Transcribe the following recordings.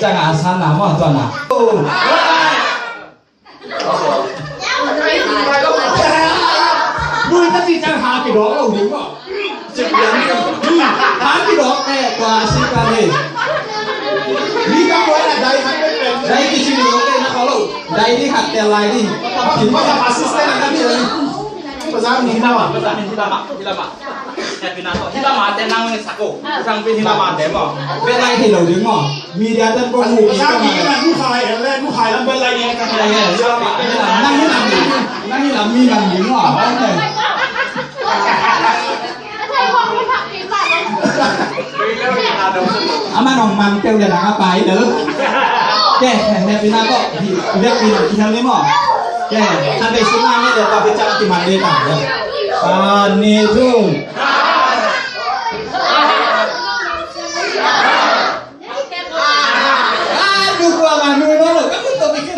จังอาสันหนามอตัวน่ะลุยก็สิจังหากี่ดอกเอาดิบ่จะเปลี่ยนหากี่ดอกแน่กว่าสิกันเลยนี่ก็ไว้ละได้ทั้งไม่เป็นได้กี่ชิ้นดอกเลยนะเขาลูกได้ที่ขัดแต่ลายนี่ถึงว่าจะมาซิสเตอร์นะครับพี่เลยภาษาini hilama Epinato hilama tenang ni sako sang pin hilama demo เป็นไรที่เราดึงอ่ะมีเดียเต้นก็หูอีกก็มาผู้ชายแรกผู้ชายแล้วเป็นไรเนี่ยกันอะไรเนี่ยนั่งนี่หลังมีหลังดึงอ่ะว่าไงอามาหนองมันเตียวอย่าหนังไปเด้อแกแฮปปี้นาก็เรียกปีนที่ทำนี่มั้งแกทำไปซื้อมาเนี่ยเดี๋ยวไปจับที่มันเลยต่างเลยนี่ทุ่งดูกว่ามันดูน้อยหรอกก็ต้องไปขึ้น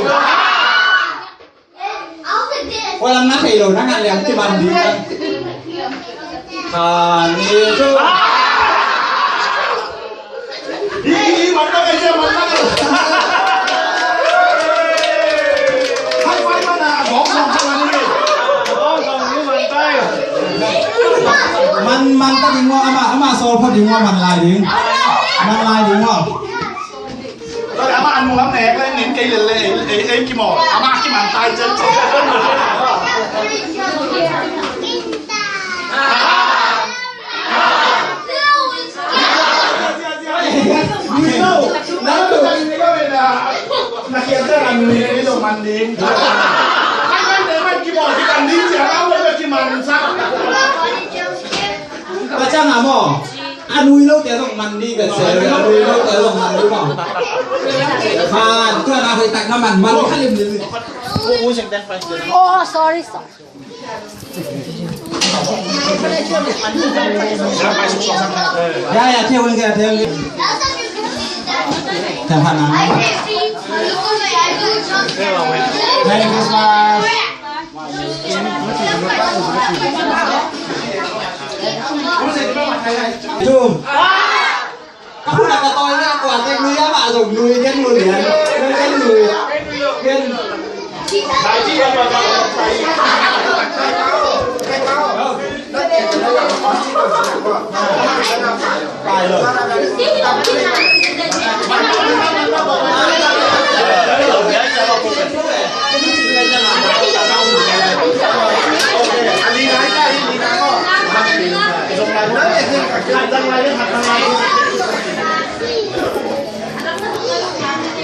วันนั้นนักเตะเรานักงานเลี้ยงที่มันดีนี่ทุ่งมันก็ไม่ใช่มันก็ให้ไฟมันอ่ะบอกลงข้างล่างนี่มันก็ดิ้งว่าอามาโซลพอดิ้งว่ามันลายดิ้งว่าแล้วอามาอันมุงรับแหนกเลยเน้นไกลเลยไอ้กี่หมออามากี่มันตายเจ๊แล้วก็เป็นนักเขียนเรื่องอันนี้ในโลกมันดิ้งไม่กี่หมอที่กันดิ้งเสียแล้วเลยกี่มันซะพระเจ้าหนาหม้ออันนุยโลกแต่ต้องมันดีกับเสืออันนุยโลกแต่ต้องมันรู้เปล่าผ่านตัวนาเคยตักน้ำมันขั้นริมโอ้ sorry อย่าเที่ยวกันแกเที่ยวกันแต่ผ่านน้ำMerry Christmas Chum Kamu nak kata orang kuat yang nuy apa dong nuy kan nuy ya kan nuy kan Haji apa Tài rồi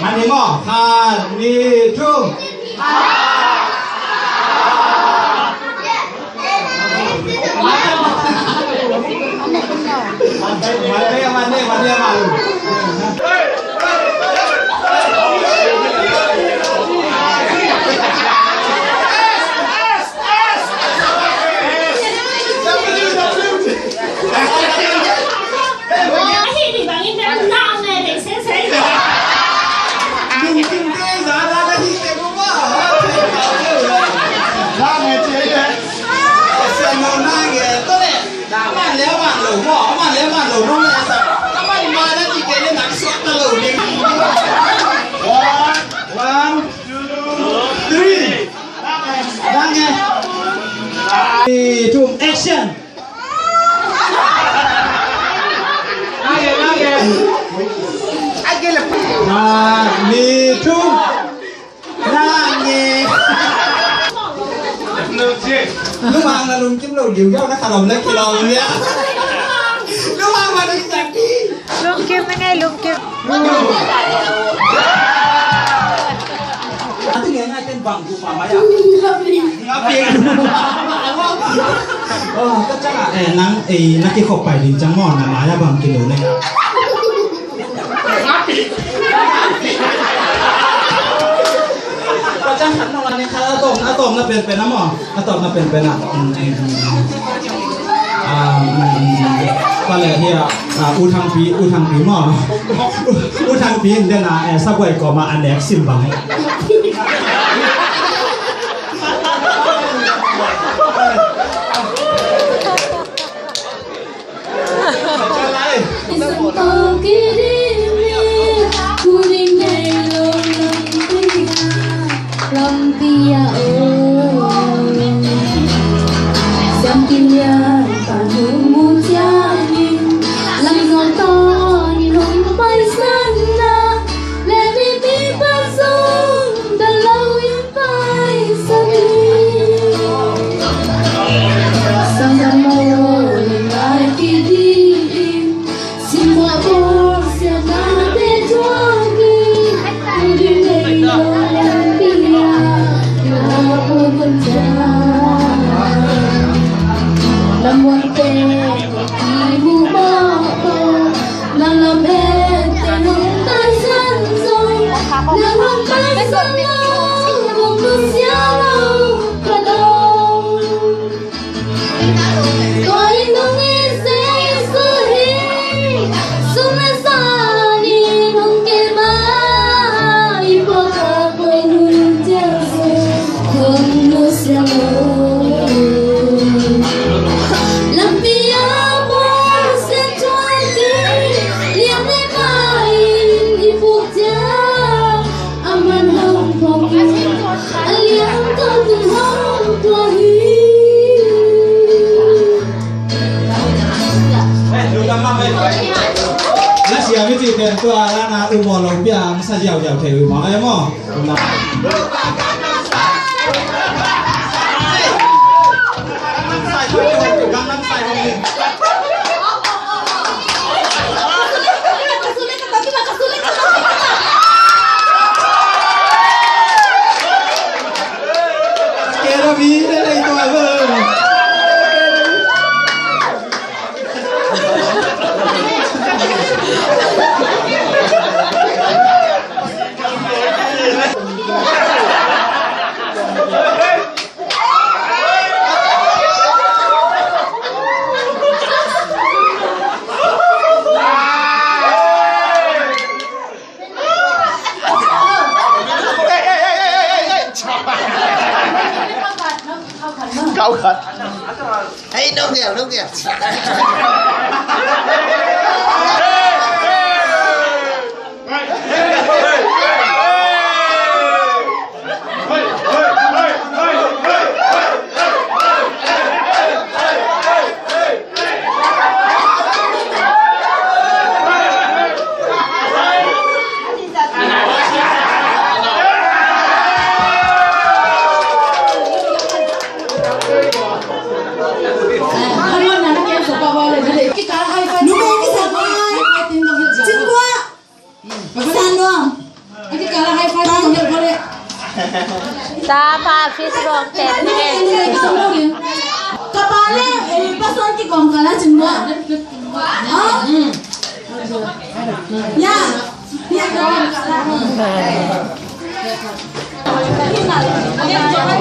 มันนี่มั้งฮันนี่ทุ่งมันเนี่ยTwo action. Ni two. Lúc mà là lùm kiếm lùm nhiều dâu nó khả lùm lên kilo vậy á. Lúc mà đừng chặt đi. Lùm kiếm ngay lùm kiếm. Thứ nghĩa ngay tên bangku mamaya. Ngaping. Oh, kacang nang nakikopay din jang mo na maya bang kilo ne. Kacang kan nang ni atom na pen na mo. Atom na pen na. Pala hiya utang pi mo. Utang pi din na sabay ko ma anek simbang. Umolong biang saja jauh dari rumah ya mo. Kira bisa itu apa? Kau kan? Hey, don't get. Tapa, fish rock, Kapale, pason ki kong kala jenggo. Oh. Ya. Ya kong kala. Jangan